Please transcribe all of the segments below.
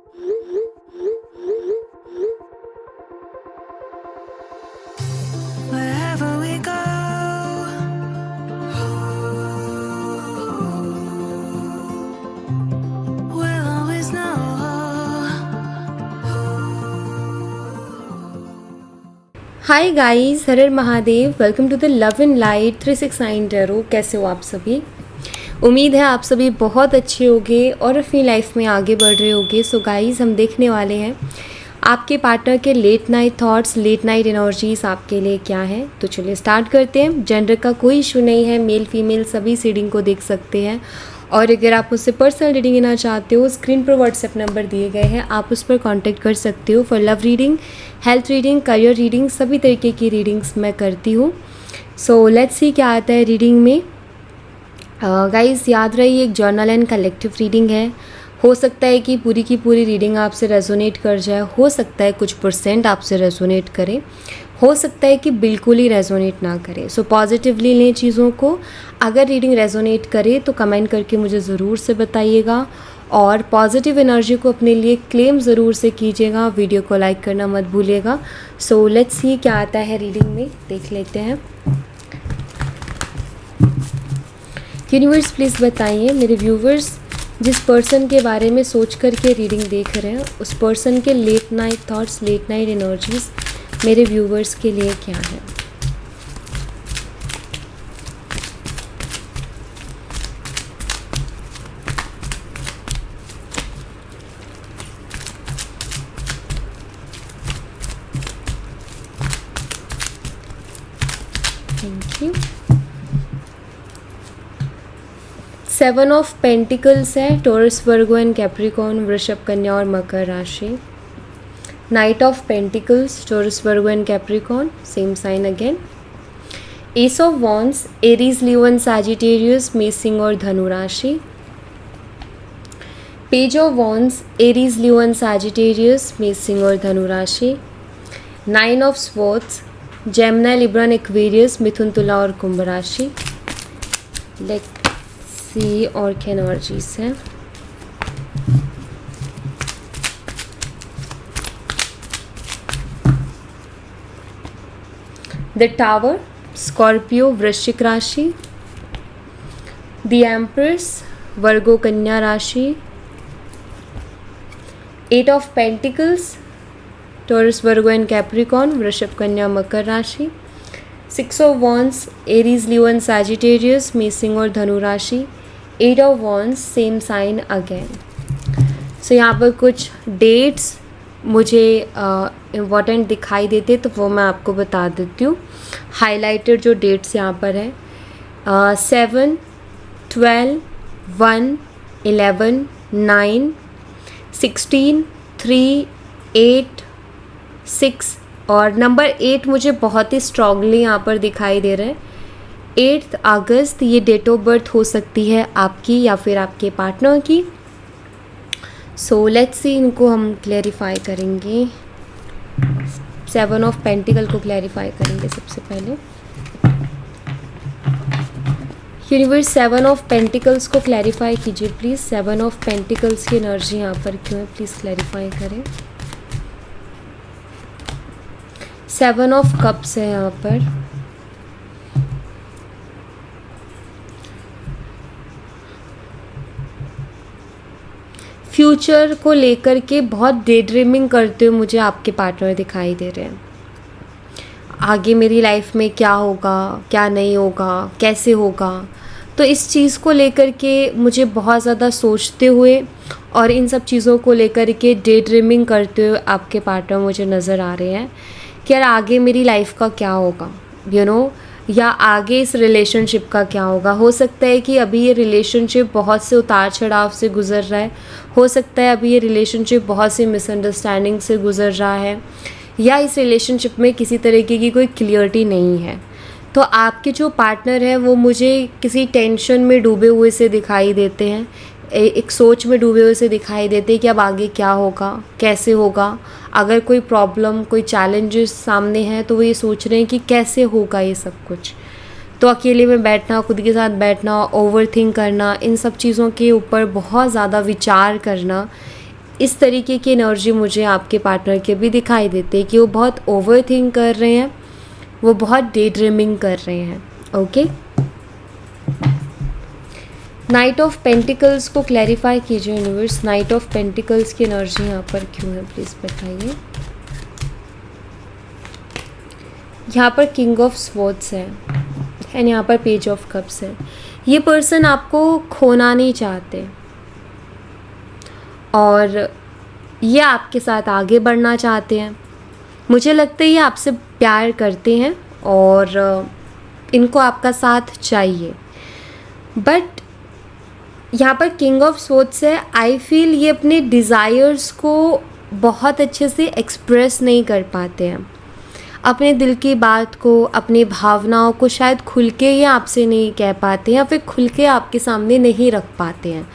Wherever we go, we'll always know. Hi guys, Har Har Mahadev. Welcome to the love and light 369 tarot. कैसे हो आप सभी? उम्मीद है आप सभी बहुत अच्छे होंगे और अपनी लाइफ में आगे बढ़ रहे होंगे। सो गाइस, हम देखने वाले हैं आपके पार्टनर के late night thoughts, late night energies आपके लिए क्या है। तो चलिए स्टार्ट करते हैं। जेंडर का कोई इशू नहीं है, मेल फीमेल सभी इस रीडिंग को देख सकते हैं। और अगर आप मुझसे पर्सनल रीडिंग लेना चाहते हो, स्क्रीन पर व्हाट्सएप नंबर दिए गए हैं, आप उस पर कांटेक्ट कर सकते हो for love reading, health reading, career reading, सभी तरीके की रीडिंग्स मैं करती हूँ। सो लेट्स सी क्या आता है रीडिंग में। गाइस याद रही, एक जर्नल एंड कलेक्टिव रीडिंग है। हो सकता है कि पूरी की पूरी रीडिंग आपसे रेजोनेट कर जाए, हो सकता है कुछ परसेंट आपसे रेजोनेट करे, हो सकता है कि बिल्कुल ही रेजोनेट ना करे। सो पॉजिटिवली लें चीज़ों को। अगर रीडिंग रेजोनेट करे तो कमेंट करके मुझे ज़रूर से बताइएगा और पॉजिटिव एनर्जी को अपने लिए क्लेम ज़रूर से कीजिएगा। वीडियो को लाइक करना मत भूलिएगा। सो लेट्स सी क्या आता है रीडिंग में, देख लेते हैं। यूनिवर्स प्लीज़ बताइए मेरे व्यूवर्स, जिस पर्सन के बारे में सोच कर के रीडिंग देख रहे हैं, उस पर्सन के late night thoughts, late night energies मेरे व्यूवर्स के लिए क्या है। Thank you. 7 ऑफ पेंटिकल्स है, टॉरस, वर्गो एंड कैप्रिकॉर्न, वृषभ, कन्या और मकर राशि। Knight of pentacles, Taurus, Virgo and Capricorn, same sign again. Ace of wands, Aries, Leo and Sagittarius, मेष, सिंह और धनु राशि। Page of wands, Aries, Leo and Sagittarius, मेष, सिंह और धनु राशि। 9 of swords, Gemini, Libra and Aquarius, मिथुन, तुला और कुंभ राशि। लेट्स सी और क्या एनर्जीज हैं। द टावर, स्कॉर्पियो, वृश्चिक राशि। द एम्प्रेस, वर्गो, कन्या राशि। 8 of pentacles, Taurus, Virgo and Capricorn, वृषभ, कन्या, मकर राशि। 6 of wands, Aries, Leo and Sagittarius, मेष, सिंह और धनु राशि। 8 of wands, same sign again. So यहाँ पर कुछ डेट्स मुझे इम्पॉर्टेंट दिखाई देते, तो वो मैं आपको बता देती हूँ। हाईलाइटेड जो डेट्स यहाँ पर है, 7, 12, 1, 11, 9, 16, 3, 8, 6 और नंबर 8 मुझे बहुत ही स्ट्रांगली यहाँ पर दिखाई दे रहा है। 8 अगस्त ये डेट ऑफ बर्थ हो सकती है आपकी या फिर आपके पार्टनर की। सो लेट्स सी, इनको हम क्लैरिफाई करेंगे। 7 ऑफ पेंटिकल को क्लैरिफाई करेंगे सबसे पहले। यूनिवर्स 7 ऑफ पेंटिकल्स को क्लैरिफाई कीजिए प्लीज़। 7 ऑफ पेंटिकल्स की एनर्जी यहाँ पर क्यों है, प्लीज़ क्लैरिफाई करें। 7 ऑफ कप्स है यहाँ पर। फ्यूचर को लेकर के बहुत डे ड्रीमिंग करते हुए मुझे आपके पार्टनर दिखाई दे रहे हैं। आगे मेरी लाइफ में क्या होगा, क्या नहीं होगा, कैसे होगा, तो इस चीज़ को लेकर के मुझे बहुत ज़्यादा सोचते हुए और इन सब चीज़ों को लेकर के डे ड्रीमिंग करते हुए आपके पार्टनर मुझे नज़र आ रहे हैं कि यार आगे मेरी लाइफ का क्या होगा, या आगे इस रिलेशनशिप का क्या होगा। हो सकता है कि अभी ये रिलेशनशिप बहुत से उतार चढ़ाव से गुज़र रहा है, हो सकता है अभी ये रिलेशनशिप बहुत सी मिसअंडरस्टैंडिंग से गुज़र रहा है, या इस रिलेशनशिप में किसी तरीके की कोई क्लियरिटी नहीं है। तो आपके जो पार्टनर है वो मुझे किसी टेंशन में डूबे हुए से दिखाई देते हैं, एक सोच में डूबे हुए से दिखाई देते हैं कि अब आगे क्या होगा, कैसे होगा। अगर कोई प्रॉब्लम, कोई चैलेंजेस सामने हैं तो वो ये सोच रहे हैं कि कैसे होगा ये सब कुछ। तो अकेले में बैठना, खुद के साथ बैठना, ओवर थिंक करना, इन सब चीज़ों के ऊपर बहुत ज़्यादा विचार करना, इस तरीके की एनर्जी मुझे आपके पार्टनर के भी दिखाई देते हैं कि वो बहुत ओवर थिंक कर रहे हैं, वो बहुत डे ड्रीमिंग कर रहे हैं। ओके, नाइट ऑफ पेंटिकल्स को क्लैरिफाई कीजिए यूनिवर्स। नाइट ऑफ पेंटिकल्स की एनर्जी यहाँ पर क्यों है, प्लीज़ बताइए। यहाँ पर किंग ऑफ स्वॉर्ड्स है एंड यहाँ पर पेज ऑफ कप्स है। ये पर्सन आपको खोना नहीं चाहते और ये आपके साथ आगे बढ़ना चाहते हैं। मुझे लगता है ये आपसे प्यार करते हैं और इनको आपका साथ चाहिए, बट यहाँ पर किंग ऑफ स्वॉर्ड्स है। आई फील ये अपने डिज़ायर्स को बहुत अच्छे से एक्सप्रेस नहीं कर पाते हैं, अपने दिल की बात को, अपनी भावनाओं को शायद खुल के ये आपसे नहीं कह पाते हैं या फिर खुल के आपके सामने नहीं रख पाते हैं,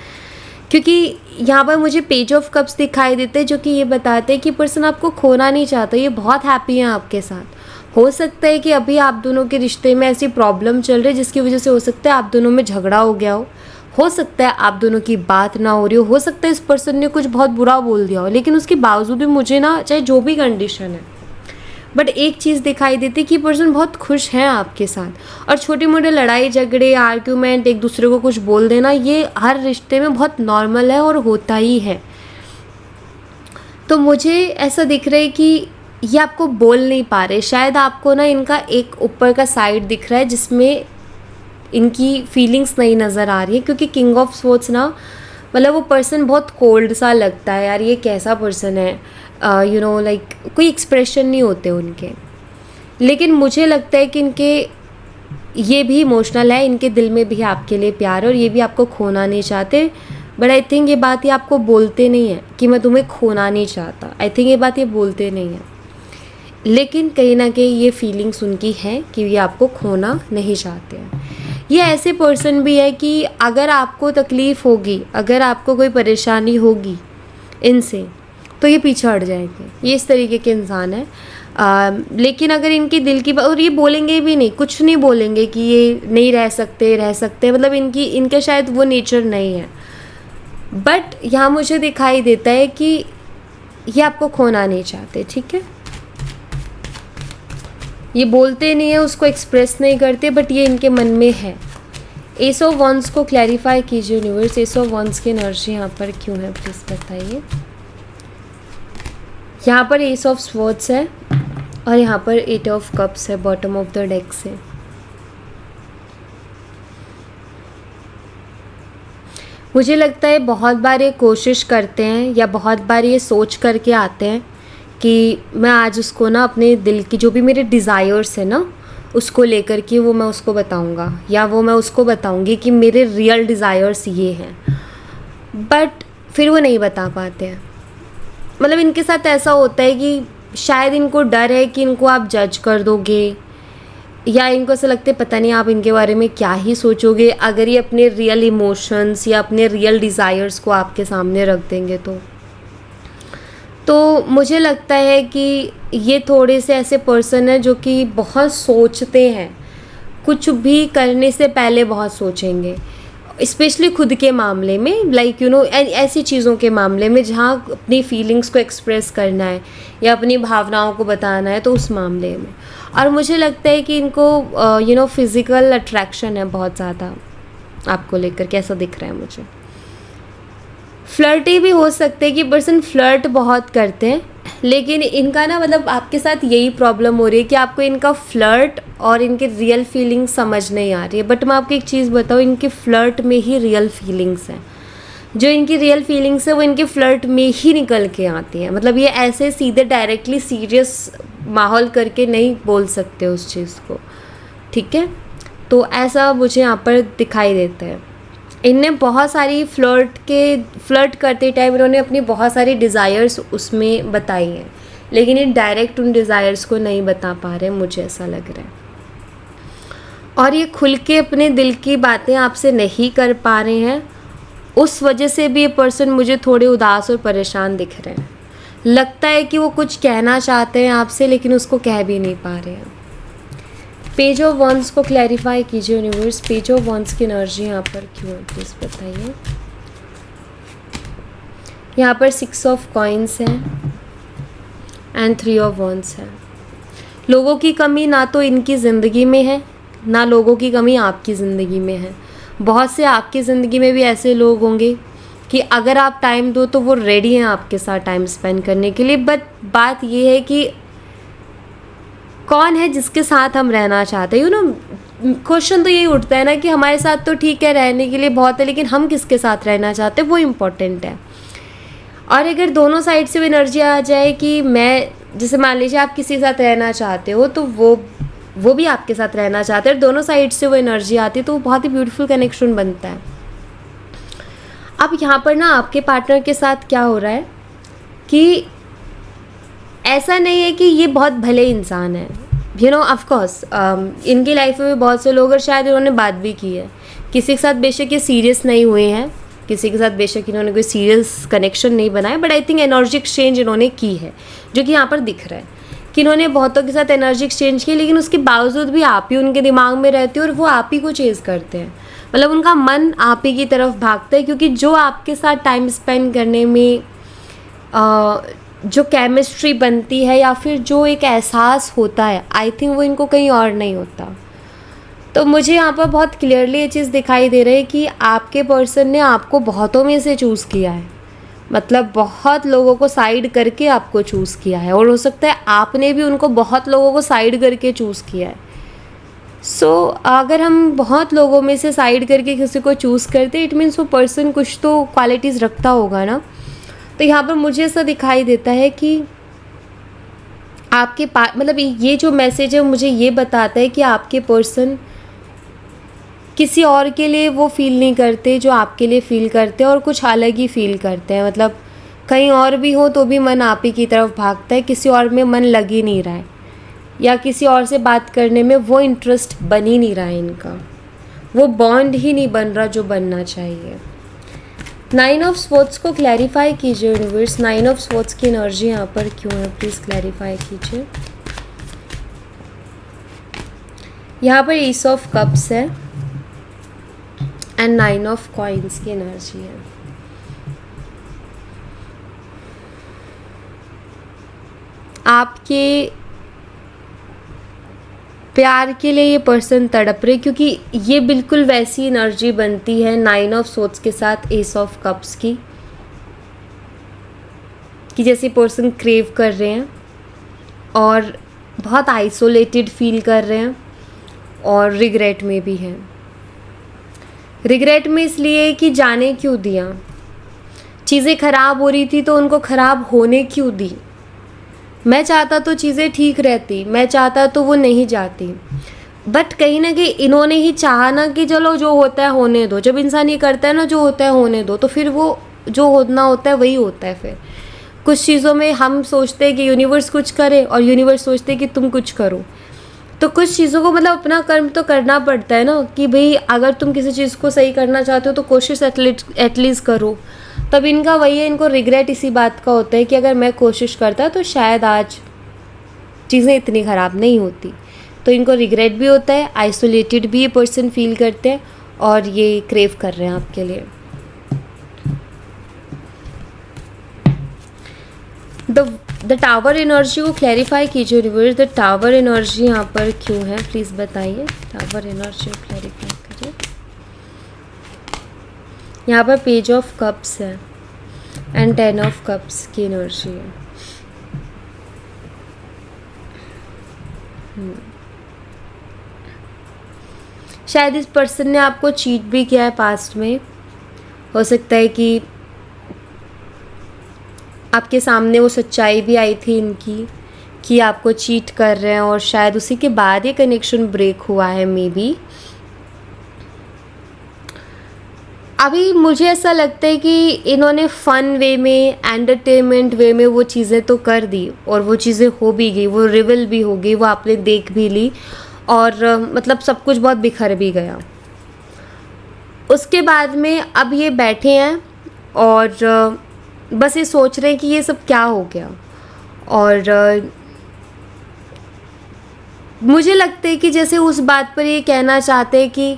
क्योंकि यहाँ पर मुझे पेज ऑफ कप्स दिखाई देते हैं जो कि ये बताते हैं कि पर्सन आपको खोना नहीं चाहता, ये बहुत हैप्पी हैं आपके साथ। हो सकता है कि अभी आप दोनों के रिश्ते में ऐसी प्रॉब्लम चल रही है जिसकी वजह से हो सकता है आप दोनों में झगड़ा हो गया हो सकता है आप दोनों की बात ना हो रही हो सकता है इस पर्सन ने कुछ बहुत बुरा बोल दिया हो, लेकिन उसके बावजूद भी मुझे ना, चाहे जो भी कंडीशन है, बट एक चीज़ दिखाई देती है कि पर्सन बहुत खुश हैं आपके साथ। और छोटे मोटे लड़ाई झगड़े, आर्ग्यूमेंट, एक दूसरे को कुछ बोल देना, ये हर रिश्ते में बहुत नॉर्मल है और होता ही है। तो मुझे ऐसा दिख रहा है कि ये आपको बोल नहीं पा रहे, शायद आपको ना इनका एक ऊपर का साइड दिख रहा है जिसमें इनकी फीलिंग्स नहीं नज़र आ रही है, क्योंकि किंग ऑफ स्वॉर्ड्स ना, मतलब वो पर्सन बहुत कोल्ड सा लगता है यार, ये कैसा पर्सन है, यू नो लाइक कोई एक्सप्रेशन नहीं होते उनके। लेकिन मुझे लगता है कि इनके ये भी इमोशनल है, इनके दिल में भी आपके लिए प्यार है और ये भी आपको खोना नहीं चाहते, बट आई थिंक ये बात ये आपको बोलते नहीं है कि मैं तुम्हें खोना नहीं चाहता। आई थिंक ये बात ये बोलते नहीं है, लेकिन कहीं ना कहीं ये फीलिंग्स उनकी है कि ये आपको खोना नहीं चाहते हैं। ये ऐसे पर्सन भी है कि अगर आपको तकलीफ़ होगी, अगर आपको कोई परेशानी होगी इनसे, तो ये पीछे हट जाएंगे। ये इस तरीके के इंसान है। लेकिन अगर इनकी दिल की बात, और ये बोलेंगे भी नहीं, कुछ नहीं बोलेंगे कि ये नहीं रह सकते, मतलब इनके शायद वो नेचर नहीं है। बट यहाँ मुझे दिखाई देता है कि ये आपको खोना नहीं चाहते, ठीक है। ये बोलते नहीं है, उसको एक्सप्रेस नहीं करते, बट ये इनके मन में है। एस ऑफ वंस को क्लैरिफाई कीजिए यूनिवर्स। एस ऑफ वंस की एनर्जी यहाँ पर क्यों है, प्लीज़ बताइए। यहाँ पर एस ऑफ स्वॉर्ड्स है और यहाँ पर एट ऑफ कप्स है बॉटम ऑफ द डेक से। मुझे लगता है बहुत बार ये कोशिश करते हैं या बहुत बार ये सोच करके आते हैं कि मैं आज उसको ना अपने दिल की जो भी मेरे डिज़ायर्स है ना उसको लेकर के वो मैं उसको बताऊंगा या वो मैं उसको बताऊंगी कि मेरे रियल डिज़ायर्स ये हैं, बट फिर वो नहीं बता पाते हैं। मतलब इनके साथ ऐसा होता है कि शायद इनको डर है कि इनको आप जज कर दोगे, या इनको ऐसा लगता है पता नहीं आप इनके बारे में क्या ही सोचोगे अगर ये अपने रियल इमोशंस या अपने रियल डिज़ायर्स को आपके सामने रख देंगे। तो मुझे लगता है कि ये थोड़े से ऐसे पर्सन हैं जो कि बहुत सोचते हैं, कुछ भी करने से पहले बहुत सोचेंगे, स्पेशली खुद के मामले में, लाइक यू नो ऐसी चीज़ों के मामले में जहाँ अपनी फीलिंग्स को एक्सप्रेस करना है या अपनी भावनाओं को बताना है, तो उस मामले में। और मुझे लगता है कि इनको यू नो फिज़िकल अट्रैक्शन है बहुत ज़्यादा आपको लेकर, कैसा दिख रहा है मुझे। फ्लर्टी भी हो सकते हैं कि पर्सन फ्लर्ट बहुत करते हैं, लेकिन इनका ना मतलब आपके साथ यही प्रॉब्लम हो रही है कि आपको इनका फ्लर्ट और इनके रियल फीलिंग्स समझ नहीं आ रही है। बट मैं आपको एक चीज़ बताऊँ, इनके फ्लर्ट में ही रियल फीलिंग्स हैं। जो इनकी रियल फीलिंग्स है वो इनके फ्लर्ट में ही निकल के आती हैं। मतलब ये ऐसे सीधे डायरेक्टली सीरियस माहौल करके नहीं बोल सकते उस चीज़ को, ठीक है। तो ऐसा मुझे यहाँ पर दिखाई देता है। इनने बहुत सारी फ्लर्ट करते टाइम इन्होंने अपनी बहुत सारी डिज़ायर्स उसमें बताई हैं, लेकिन ये डायरेक्ट उन डिज़ायर्स को नहीं बता पा रहे, मुझे ऐसा लग रहा है। और ये खुल के अपने दिल की बातें आपसे नहीं कर पा रहे हैं, उस वजह से भी ये पर्सन मुझे थोड़े उदास और परेशान दिख रहे हैं। लगता है कि वो कुछ कहना चाहते हैं आपसे, लेकिन उसको कह भी नहीं पा रहे हैं। पेज ऑफ वंस को क्लैरिफाई कीजिए यूनिवर्स। पेज ऑफ वंस की एनर्जी यहाँ पर क्यों है, प्लीज़ बताइए। यहाँ पर 6 ऑफ कॉइन्स है एंड 3 ऑफ वॉन्ड्स है। लोगों की कमी ना तो इनकी ज़िंदगी में है, ना लोगों की कमी आपकी ज़िंदगी में है। बहुत से आपकी ज़िंदगी में भी ऐसे लोग होंगे कि अगर आप टाइम दो तो वो रेडी हैं आपके साथ टाइम स्पेंड करने के लिए। बट बात ये है कि कौन है जिसके साथ हम रहना चाहते हैं। क्वेश्चन तो यही उठता है ना कि हमारे साथ तो ठीक है, रहने के लिए बहुत है, लेकिन हम किसके साथ रहना चाहते हैं वो इम्पोर्टेंट है। और अगर दोनों साइड से वो एनर्जी आ जाए कि मैं, जैसे मान लीजिए आप किसी के साथ रहना चाहते हो तो वो भी आपके साथ रहना चाहते हैं, और दोनों साइड से वो एनर्जी आती है तो वो बहुत ही ब्यूटीफुल कनेक्शन बनता है। अब यहाँ पर ना आपके पार्टनर के साथ क्या हो रहा है कि ऐसा नहीं है कि ये बहुत भले इंसान है, ऑफ कोर्स इनकी लाइफ में भी बहुत से लोग, और शायद इन्होंने बात भी की है किसी के साथ, बेशक ये सीरियस नहीं हुए हैं, किसी के साथ बेशक इन्होंने कोई सीरियस कनेक्शन नहीं बनाया, but I think energy exchange इन्होंने की है, जो कि यहाँ पर दिख रहा है कि इन्होंने बहुतों के साथ एनर्जी एक्सचेंज की, लेकिन उसके बावजूद भी आप ही उनके दिमाग में रहते हो और वो आप ही को चेज़ करते हैं। मतलब उनका मन आप ही की तरफ भागता है, क्योंकि जो आपके साथ टाइम स्पेंड करने में जो केमिस्ट्री बनती है या फिर जो एक एहसास होता है, आई थिंक वो इनको कहीं और नहीं होता। तो मुझे यहाँ पर बहुत क्लियरली ये चीज़ दिखाई दे रही है कि आपके पर्सन ने आपको बहुतों में से चूज़ किया है, मतलब बहुत लोगों को साइड करके आपको चूज़ किया है, और हो सकता है आपने भी उनको बहुत लोगों को साइड करके चूज़ किया है। अगर हम बहुत लोगों में से साइड करके किसी को चूज़ करते, इट मीन्स वो पर्सन कुछ तो क्वालिटीज़ रखता होगा ना। तो यहाँ पर मुझे ऐसा दिखाई देता है कि आपके मतलब ये जो मैसेज है मुझे ये बताता है कि आपके पर्सन किसी और के लिए वो फील नहीं करते जो आपके लिए फ़ील करते हैं, और कुछ अलग ही फील करते हैं। मतलब कहीं और भी हो तो भी मन आप ही की तरफ भागता है, किसी और में मन लग ही नहीं रहा है, या किसी और से बात करने में वो इंटरेस्ट बन ही नहीं रहा है इनका, वो बॉन्ड ही नहीं बन रहा जो बनना चाहिए। 9 ऑफ स्वॉर्ड्स को क्लैरिफाई कीजिए यूनिवर्स, 9 ऑफ स्वॉर्ड्स की एनर्जी यहाँ पर क्यों है, प्लीज़ क्लैरिफाई कीजिए। यहाँ पर एस ऑफ कप्स है एंड 9 ऑफ कॉइन्स की एनर्जी है। आपके प्यार के लिए ये पर्सन तड़प रहे, क्योंकि ये बिल्कुल वैसी एनर्जी बनती है 9 ऑफ स्वॉर्ड्स के साथ एस ऑफ कप्स की, कि जैसे पर्सन क्रेव कर रहे हैं और बहुत आइसोलेटेड फील कर रहे हैं, और रिग्रेट में भी हैं। रिग्रेट में इसलिए कि जाने क्यों दिया, चीज़ें ख़राब हो रही थी तो उनको ख़राब होने क्यों दी। मैं चाहता तो चीज़ें ठीक रहती, मैं चाहता तो वो नहीं जाती, बट कहीं ना कहीं इन्होंने ही चाहा ना कि चलो जो होता है होने दो। जब इंसान ये करता है ना जो होता है होने दो, तो फिर वो जो होना होता है वही होता है। फिर कुछ चीज़ों में हम सोचते हैं कि यूनिवर्स कुछ करे, और यूनिवर्स सोचते हैं कि तुम कुछ करो। तो कुछ चीज़ों को मतलब अपना कर्म तो करना पड़ता है ना, कि भाई अगर तुम किसी चीज़ को सही करना चाहते हो तो कोशिश एटलीस्ट करो। तब इनका वही है, इनको रिग्रेट इसी बात का होता है कि अगर मैं कोशिश करता तो शायद आज चीज़ें इतनी ख़राब नहीं होती। तो इनको रिग्रेट भी होता है, आइसोलेटेड भी ये पर्सन फील करते हैं, और ये क्रेव कर रहे हैं आपके लिए। द टावर एनर्जी को क्लैरिफाई कीजिए यूनिवर्स, द टावर एनर्जी यहाँ पर क्यों है, प्लीज़ बताइए। टावर एनर्जी को क्लैरिफाई करिए। यहाँ पर पेज ऑफ कप्स है एंड 10 ऑफ कप्स की एनर्जी है। शायद इस पर्सन ने आपको चीट भी किया है पास्ट में। हो सकता है कि आपके सामने वो सच्चाई भी आई थी इनकी कि आपको चीट कर रहे हैं, और शायद उसी के बाद ये कनेक्शन ब्रेक हुआ है मे बी। अभी मुझे ऐसा लगता है कि इन्होंने फ़न वे में, एंटरटेनमेंट वे में वो चीज़ें तो कर दी, और वो चीज़ें हो भी गई, वो रिवील भी हो गई, वो आपने देख भी ली, और मतलब सब कुछ बहुत बिखर भी गया। उसके बाद में अब ये बैठे हैं और बस ये सोच रहे हैं कि ये सब क्या हो गया। और मुझे लगता है कि जैसे उस बात पर ये कहना चाहते हैं कि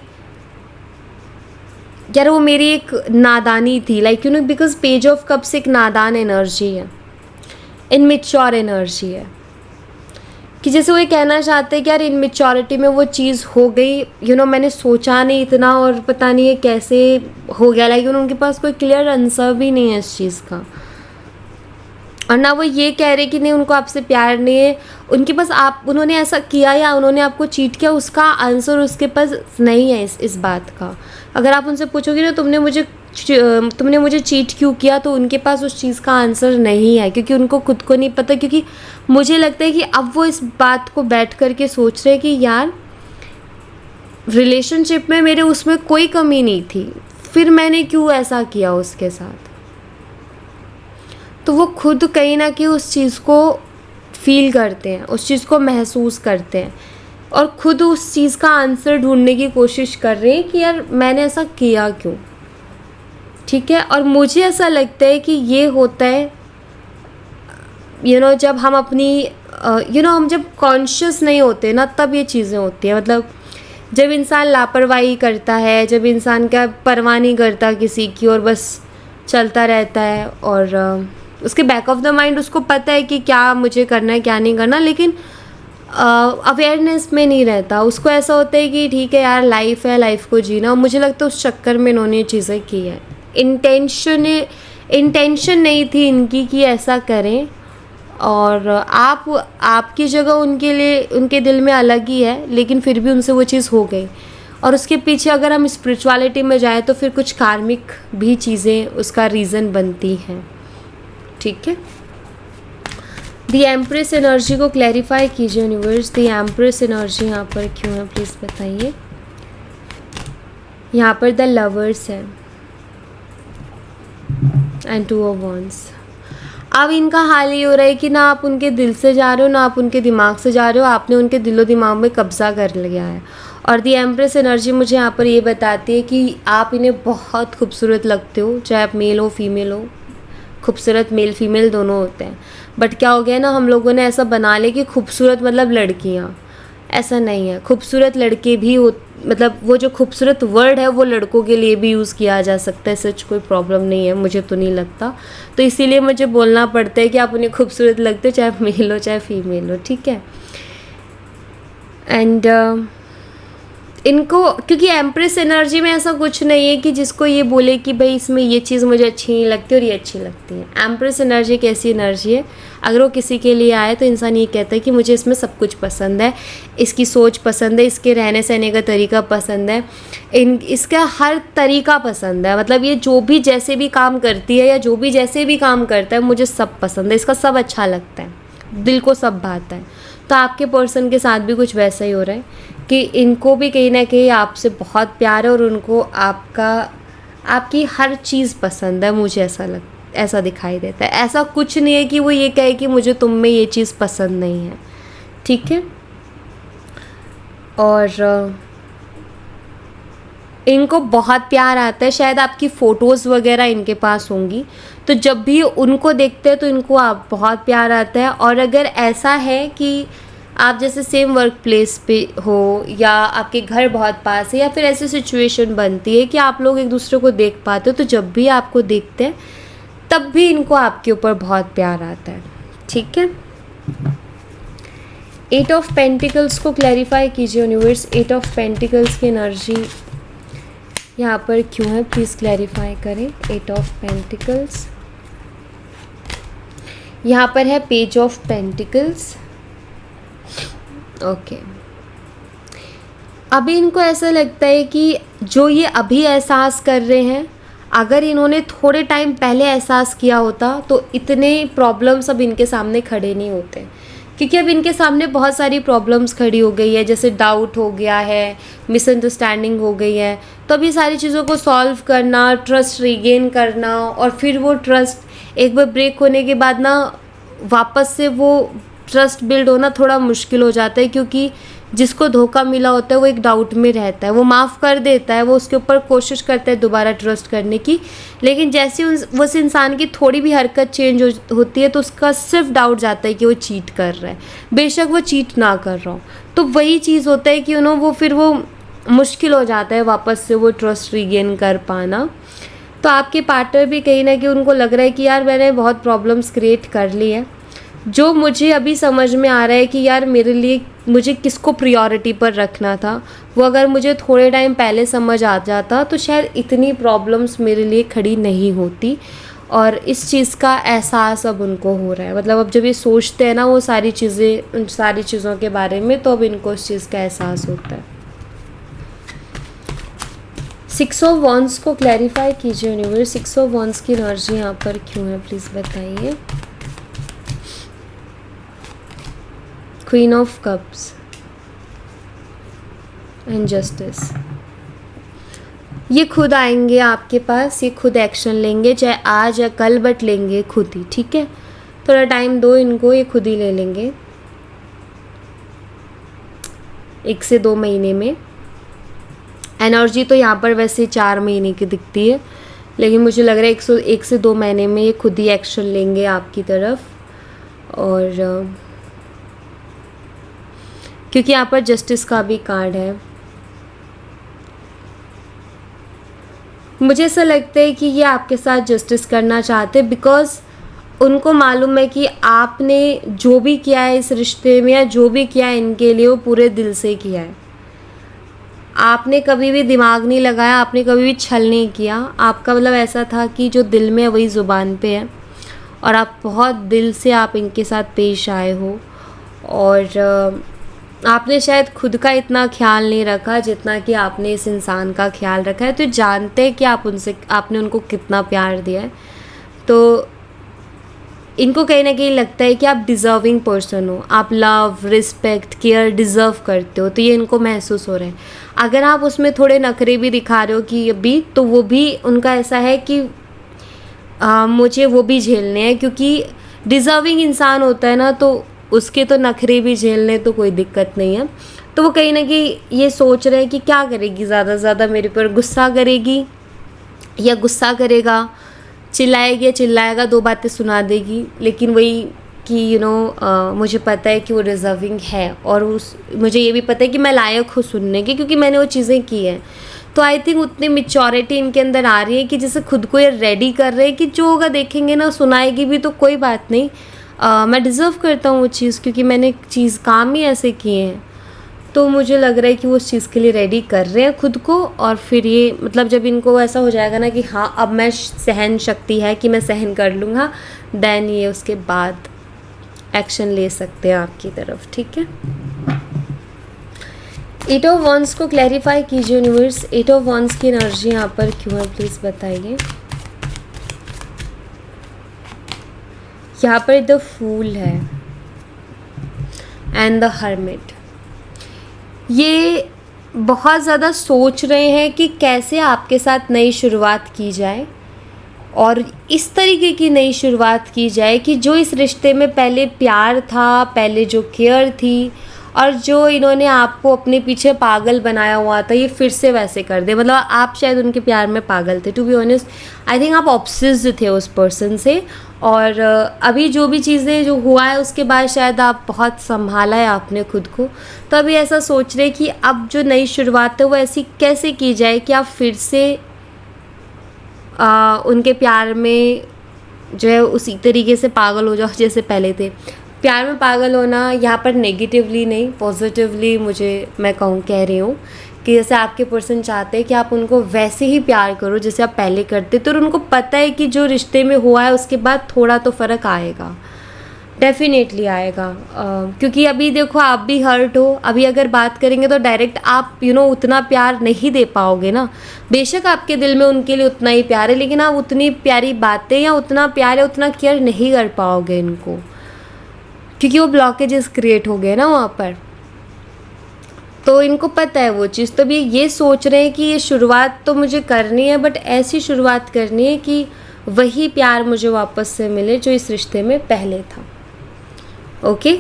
यार वो मेरी एक नादानी थी, like because page of cups एक नादान एनर्जी है, इनमेच्योर एनर्जी है, कि जैसे वो ये कहना चाहते हैं कि यार इनमेच्योरिटी में वो चीज़ हो गई, मैंने सोचा नहीं इतना और पता नहीं है कैसे हो गया, लाइक उनके पास कोई क्लियर आंसर भी नहीं है इस चीज़ का। और ना वो ये कह रहे कि नहीं उनको आपसे प्यार नहीं है, उनके पास उन्होंने ऐसा किया या उन्होंने आपको चीट किया उसका आंसर उसके पास नहीं है इस बात का। अगर आप उनसे पूछोगे ना तुमने मुझे चीट क्यों किया, तो उनके पास उस चीज़ का आंसर नहीं है, क्योंकि उनको खुद को नहीं पता। क्योंकि मुझे लगता है कि अब वो इस बात को बैठ कर के सोच रहे हैं कि यार रिलेशनशिप में मेरे उसमें कोई कमी नहीं थी, फिर मैंने क्यों ऐसा किया उसके साथ। तो वो खुद कहीं ना कहीं उस चीज़ को फील करते हैं, उस चीज़ को महसूस करते हैं और खुद उस चीज़ का आंसर ढूंढने की कोशिश कर रहे हैं कि यार मैंने ऐसा किया क्यों। ठीक है, और मुझे ऐसा लगता है कि ये होता है जब हम अपनी हम जब कॉन्शियस नहीं होते ना, तब ये चीज़ें होती हैं। मतलब जब इंसान लापरवाही करता है, जब इंसान का परवाह नहीं करता किसी की और बस चलता रहता है, और उसके बैक ऑफ द माइंड उसको पता है कि क्या मुझे करना है क्या नहीं करना, लेकिन अवेयरनेस में नहीं रहता। उसको ऐसा होता है कि ठीक है यार लाइफ है, लाइफ को जीना। और मुझे लगता है उस चक्कर में इन्होंने ये चीज़ें की है। इंटेंशन नहीं थी इनकी कि ऐसा करें, और आपकी जगह उनके दिल में अलग ही है, लेकिन फिर भी उनसे वो चीज़ हो गई। और उसके पीछे अगर हम स्पिरिचुअलिटी में जाएँ तो फिर कुछ कार्मिक भी चीज़ें उसका रीज़न बनती हैं। ठीक है, द एम्प्रेस एनर्जी को क्लैरिफाई कीजिए यूनिवर्स। द एम्प्रेस एनर्जी यहाँ पर क्यों है प्लीज़ बताइए। यहाँ पर द लवर्स है एंड टू ऑफ वॉन्ड्स। अब इनका हाल ये हो रहा है कि ना आप उनके दिल से जा रहे हो ना आप उनके दिमाग से जा रहे हो, आपने उनके दिलो दिमाग में कब्जा कर लिया है। और दी एम्प्रेस एनर्जी मुझे यहाँ पर ये बताती है कि आप इन्हें बहुत खूबसूरत लगते हो, चाहे आप मेल हो फीमेल हो। खूबसूरत मेल फीमेल दोनों होते हैं, बट क्या हो गया ना हम लोगों ने ऐसा बना लिया कि खूबसूरत मतलब लड़कियाँ, ऐसा नहीं है। खूबसूरत लड़के भी हो, मतलब वो जो खूबसूरत वर्ड है वो लड़कों के लिए भी यूज़ किया जा सकता है, सच कोई प्रॉब्लम नहीं है, मुझे तो नहीं लगता। तो इसीलिए मुझे बोलना पड़ता है कि आप उन्हें खूबसूरत लगते हो, चाहे मेल हो चाहे फीमेल हो। ठीक है, एंड इनको क्योंकि एम्प्रेस एनर्जी में ऐसा कुछ नहीं है कि जिसको ये बोले कि भाई इसमें ये चीज़ मुझे अच्छी नहीं लगती और ये अच्छी लगती है। एम्प्रेस एनर्जी एक ऐसी एनर्जी है, अगर वो किसी के लिए आए तो इंसान ये कहता है कि मुझे इसमें सब कुछ पसंद है, इसकी सोच पसंद है, इसके रहने सहने का तरीका पसंद है, इसका हर तरीका पसंद है। मतलब ये जो भी जैसे भी काम करती है या जो भी जैसे भी काम करता है मुझे सब पसंद है, इसका सब अच्छा लगता है, दिल को सब भाता है। तो आपके पर्सन के साथ भी कुछ वैसा ही हो रहा है कि इनको भी कहीं ना कहीं आपसे बहुत प्यार है और उनको आपकी हर चीज़ पसंद है। मुझे ऐसा दिखाई देता है। ऐसा कुछ नहीं है कि वो ये कहे कि मुझे तुम में ये चीज़ पसंद नहीं है। ठीक है, और इनको बहुत प्यार आता है, शायद आपकी फ़ोटोज़ वगैरह इनके पास होंगी, तो जब भी उनको देखते हैं तो इनको आप बहुत प्यार आता है। और अगर ऐसा है कि आप जैसे सेम वर्क प्लेस पे हो या आपके घर बहुत पास है या फिर ऐसी सिचुएशन बनती है कि आप लोग एक दूसरे को देख पाते हो, तो जब भी आपको देखते हैं तब भी इनको आपके ऊपर बहुत प्यार आता है। ठीक है, 8 ऑफ पेंटिकल्स को क्लैरिफाई कीजिए यूनिवर्स। 8 ऑफ पेंटिकल्स की एनर्जी यहाँ पर क्यों है प्लीज़ क्लैरिफाई करें। 8 ऑफ पेंटिकल्स यहाँ पर है पेज ऑफ पेंटिकल्स। ओके, अभी इनको ऐसा लगता है कि जो ये अभी एहसास कर रहे हैं, अगर इन्होंने थोड़े टाइम पहले एहसास किया होता तो इतने प्रॉब्लम्स अब इनके सामने खड़े नहीं होते। क्योंकि अब इनके सामने बहुत सारी प्रॉब्लम्स खड़ी हो गई है, जैसे डाउट हो गया है, मिसअंडरस्टैंडिंग हो गई है। तो अब ये सारी चीज़ों को सॉल्व करना, ट्रस्ट रीगेन करना, और फिर वो ट्रस्ट एक बार ब्रेक होने के बाद ना वापस से वो ट्रस्ट बिल्ड होना थोड़ा मुश्किल हो जाता है। क्योंकि जिसको धोखा मिला होता है वो एक डाउट में रहता है, वो माफ़ कर देता है, वो उसके ऊपर कोशिश करता है दोबारा ट्रस्ट करने की, लेकिन जैसे उस इंसान की थोड़ी भी हरकत चेंज होती है तो उसका सिर्फ डाउट जाता है कि वो चीट कर रहा है, बेशक वो चीट ना कर रहा हो। तो वही चीज़ होता है कि वो फिर वो मुश्किल हो जाता है वापस से वो ट्रस्ट रीगेन कर पाना। तो आपके पार्टनर भी कहीं ना कहीं उनको लग रहा है कि यार मैंने बहुत प्रॉब्लम्स क्रिएट कर ली है, जो मुझे अभी समझ में आ रहा है कि यार मेरे लिए मुझे किसको प्रायोरिटी पर रखना था, वो अगर मुझे थोड़े टाइम पहले समझ आ जाता तो शायद इतनी प्रॉब्लम्स मेरे लिए खड़ी नहीं होती। और इस चीज़ का एहसास अब उनको हो रहा है, मतलब अब जब ये सोचते हैं ना वो सारी चीज़ें, उन सारी चीज़ों के बारे में, तो अब इनको इस चीज़ का एहसास होता है। 6 ऑफ वॉन्ड्स को क्लैरिफाई कीजिए यूनिवर्स, 6 ऑफ वॉन्ड्स की एनर्जी यहाँ पर क्यों है, प्लीज़ बताइए। Queen of cups and justice, ये खुद आएंगे आपके पास, ये खुद एक्शन लेंगे, चाहे आज या कल, बट लेंगे खुद ही, ठीक है। थोड़ा टाइम दो इनको, ये खुद ही ले लेंगे 1 से 2 महीने में। एनर्जी तो यहाँ पर वैसे 4 महीने की दिखती है, लेकिन मुझे लग रहा है 1 से 2 महीने में ये खुद ही एक्शन लेंगे आपकी तरफ। और क्योंकि यहाँ पर जस्टिस का भी कार्ड है, मुझे ऐसा लगता है कि ये आपके साथ जस्टिस करना चाहते हैं, बिकॉज उनको मालूम है कि आपने जो भी किया है इस रिश्ते में, या जो भी किया है इनके लिए, वो पूरे दिल से किया है। आपने कभी भी दिमाग नहीं लगाया, आपने कभी भी छल नहीं किया। आपका मतलब ऐसा था कि जो दिल में है वही ज़ुबान पे है, और आप बहुत दिल से आप इनके साथ पेश आए हो। और आपने शायद खुद का इतना ख्याल नहीं रखा जितना कि आपने इस इंसान का ख्याल रखा है। तो जानते हैं कि आपने उनको कितना प्यार दिया है। तो इनको कहीं ना कहीं लगता है कि आप डिज़र्विंग पर्सन हो, आप लव, रिस्पेक्ट, केयर डिज़र्व करते हो, तो ये इनको महसूस हो रहा है। अगर आप उसमें थोड़े नखरे भी दिखा रहे हो कि अभी, तो वो भी उनका ऐसा है कि मुझे वो भी झेलने हैं, क्योंकि डिज़र्विंग इंसान होता है ना, तो उसके तो नखरे भी झेलने, तो कोई दिक्कत नहीं है। तो वो कहीं ना कहीं ये सोच रहे हैं कि क्या करेगी, ज़्यादा से ज़्यादा मेरे पर गुस्सा करेगी या गुस्सा करेगा, चिल्लाएगी या चिल्लाएगा, 2 बातें सुना देगी, लेकिन वही कि मुझे पता है कि वो डिज़र्विंग है, और मुझे ये भी पता है कि मैं लायक हूँ सुनने की, क्योंकि मैंने वो चीज़ें की हैं। तो आई थिंक उतनी मैच्योरिटी इनके अंदर आ रही है कि जैसे खुद को ये रेडी कर रहे हैं कि जो होगा देखेंगे ना, सुनाएगी भी तो कोई बात नहीं, मैं डिज़र्व करता हूँ वो चीज़, क्योंकि मैंने काम ही ऐसे किए हैं। तो मुझे लग रहा है कि वो उस चीज़ के लिए रेडी कर रहे हैं खुद को। और फिर ये मतलब जब इनको ऐसा हो जाएगा ना कि हाँ अब मैं सहन शक्ति है कि मैं सहन कर लूँगा, देन ये उसके बाद एक्शन ले सकते हैं आपकी तरफ, ठीक है। 8 ऑफ वॉन्ड्स को क्लैरिफाई कीजिए यूनिवर्स, 8 ऑफ वॉन्ड्स की एनर्जी यहाँ पर क्यों है, प्लीज़ बताइए। यहाँ पर द फूल है एंड द हर्मिट। ये बहुत ज़्यादा सोच रहे हैं कि कैसे आपके साथ नई शुरुआत की जाए, और इस तरीके की नई शुरुआत की जाए कि जो इस रिश्ते में पहले प्यार था, पहले जो केयर थी, और जो इन्होंने आपको अपने पीछे पागल बनाया हुआ था, ये फिर से वैसे कर दे। मतलब आप शायद उनके प्यार में पागल थे, to be honest I think आप ऑब्सेस्ड थे उस पर्सन से। और अभी जो भी चीज़ें जो हुआ है उसके बाद शायद आप बहुत संभाला है आपने खुद को, तो अभी ऐसा सोच रहे कि अब जो नई शुरुआत है वो ऐसी कैसे की जाए कि आप फिर से उनके प्यार में जो है उसी तरीके से पागल हो जाओ जैसे पहले थे। प्यार में पागल होना यहाँ पर नेगेटिवली नहीं, पॉजिटिवली मैं कह रही हूँ कि जैसे आपके पर्सन चाहते हैं कि आप उनको वैसे ही प्यार करो जैसे आप पहले करते, तो उनको पता है कि जो रिश्ते में हुआ है उसके बाद थोड़ा तो फ़र्क आएगा, डेफिनेटली आएगा। क्योंकि अभी देखो आप भी हर्ट हो, अभी अगर बात करेंगे तो डायरेक्ट आप उतना प्यार नहीं दे पाओगे ना। बेशक आपके दिल में उनके लिए उतना ही प्यार है, लेकिन आप उतनी प्यारी बातें या उतना प्यार या उतना केयर नहीं कर पाओगे इनको, क्योंकि वो ब्लॉकेजेस क्रिएट हो गए ना वहाँ पर। तो इनको पता है वो चीज़, तो भी ये सोच रहे हैं कि ये शुरुआत तो मुझे करनी है, बट ऐसी शुरुआत करनी है कि वही प्यार मुझे वापस से मिले जो इस रिश्ते में पहले था। ओके,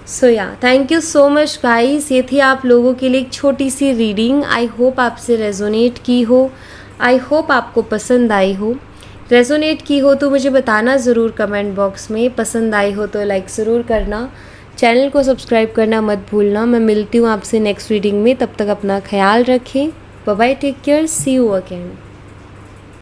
सो या thank you so much guys. ये थी आप लोगों के लिए एक छोटी सी रीडिंग। आई होप आपसे रेजोनेट की हो, आई होप आपको पसंद आई हो। रेजोनेट की हो तो मुझे बताना ज़रूर कमेंट बॉक्स में, पसंद आई हो तो लाइक ज़रूर करना, चैनल को सब्सक्राइब करना मत भूलना। मैं मिलती हूँ आपसे नेक्स्ट रीडिंग में, तब तक अपना ख्याल रखें। Bye bye, take care, see you again.